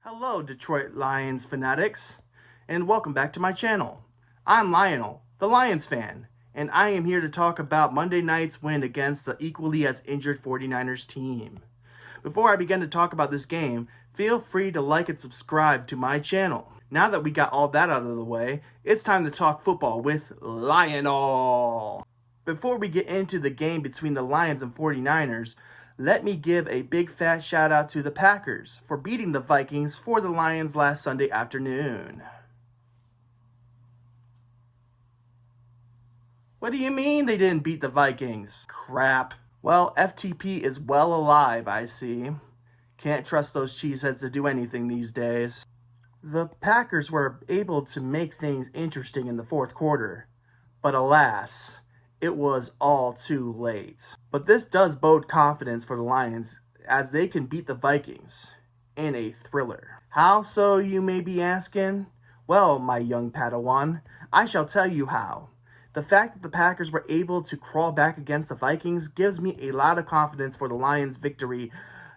Hello, Detroit Lions fanatics, and welcome back to my channel. I'm Lionel, the Lions fan, and I am here to talk about Monday night's win against the equally as injured 49ers team. Before I begin to talk about this game, feel free to like and subscribe to my channel. Now that we got all that out of the way, it's time to talk football with Lionel. Before we get into the game between the Lions and 49ers, let me give a big fat shout out to the Packers for beating the Vikings for the Lions last Sunday afternoon. What do you mean they didn't beat the Vikings? Crap. Well, FTP is well alive, I see. Can't trust those cheeseheads to do anything these days. The Packers were able to make things interesting in the fourth quarter, but alas, it was all too late. But this does bode confidence for the Lions as they can beat the Vikings in a thriller. How so, you may be asking? Well, my young Padawan, I shall tell you how. The fact that the Packers were able to crawl back against the Vikings gives me a lot of confidence for the Lions' victory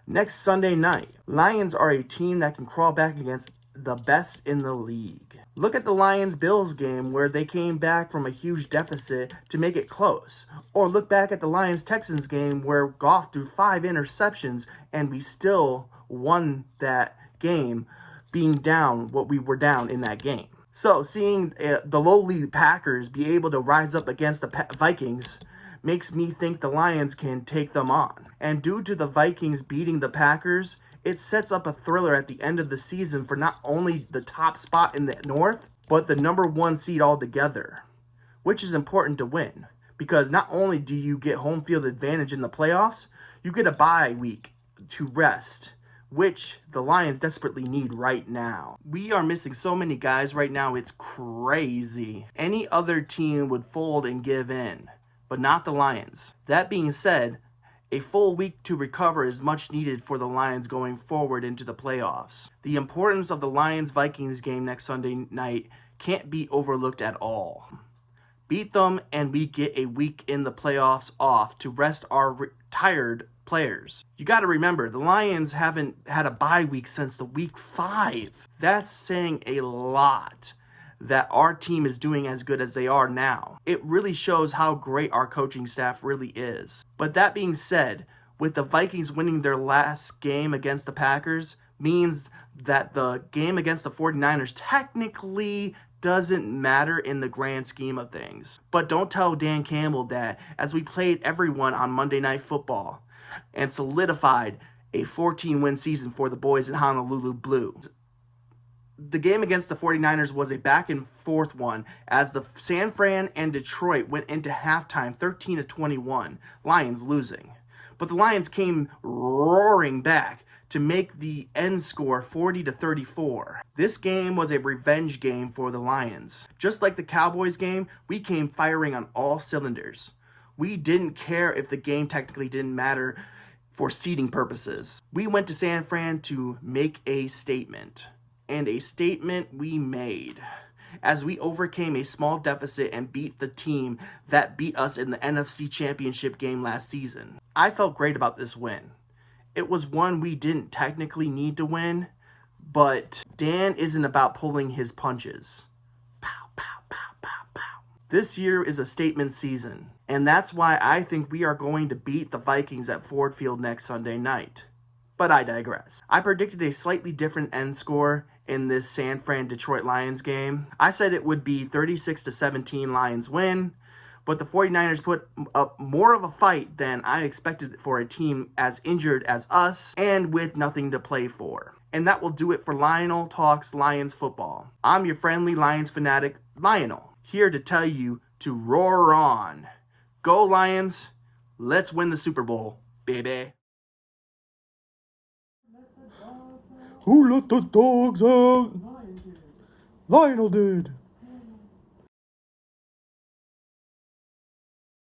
next Sunday night. Lions are a team that can crawl back against the best in the league. Look at the Lions-Bills game where they came back from a huge deficit to make it close. Or look back at the Lions-Texans game where Goff threw 5 interceptions and we still won that game, being down what we were down in that game. So seeing the lowly Packers be able to rise up against the Vikings makes me think the Lions can take them on. And due to the Vikings beating the Packers, it sets up a thriller at the end of the season for not only the top spot in the North, but the number 1 seed altogether, which is important to win, because not only do you get home field advantage in the playoffs, you get a bye week to rest, which the Lions desperately need right now. We are missing so many guys right now, it's crazy. Any other team would fold and give in, but not the Lions. That being said, a full week to recover is much needed for the Lions going forward into the playoffs. The importance of the Lions-Vikings game next Sunday night can't be overlooked at all. Beat them and we get a week in the playoffs off to rest our tired players. You got to remember, the Lions haven't had a bye week since the week 5. That's saying a lot that our team is doing as good as they are now. It really shows how great our coaching staff really is. But that being said, with the Vikings winning their last game against the Packers, means that the game against the 49ers technically doesn't matter in the grand scheme of things. But don't tell Dan Campbell that, as we played everyone on Monday Night Football and solidified a 14-win season for the boys in Honolulu Blue. The game against the 49ers was a back-and-forth one, as the San Fran and Detroit went into halftime 13-21, Lions losing. But the Lions came roaring back to make the end score 40-34. This game was a revenge game for the Lions. Just like the Cowboys game, we came firing on all cylinders. We didn't care if the game technically didn't matter for seeding purposes. We went to San Fran to make a statement. And a statement we made, as we overcame a small deficit and beat the team that beat us in the NFC Championship game last season. I felt great about this win. It was one we didn't technically need to win, but Dan isn't about pulling his punches. Pow, pow, pow, pow, pow. This year is a statement season, and that's why I think we are going to beat the Vikings at Ford Field next Sunday night. But I digress. I predicted a slightly different end score in this San Fran-Detroit Lions game. I said it would be 36-17 Lions win, but the 49ers put up more of a fight than I expected for a team as injured as us and with nothing to play for. And that will do it for Lionel Talks Lions Football. I'm your friendly Lions fanatic, Lionel, here to tell you to roar on. Go Lions, let's win the Super Bowl, baby. Who let the dogs out? Lionel did.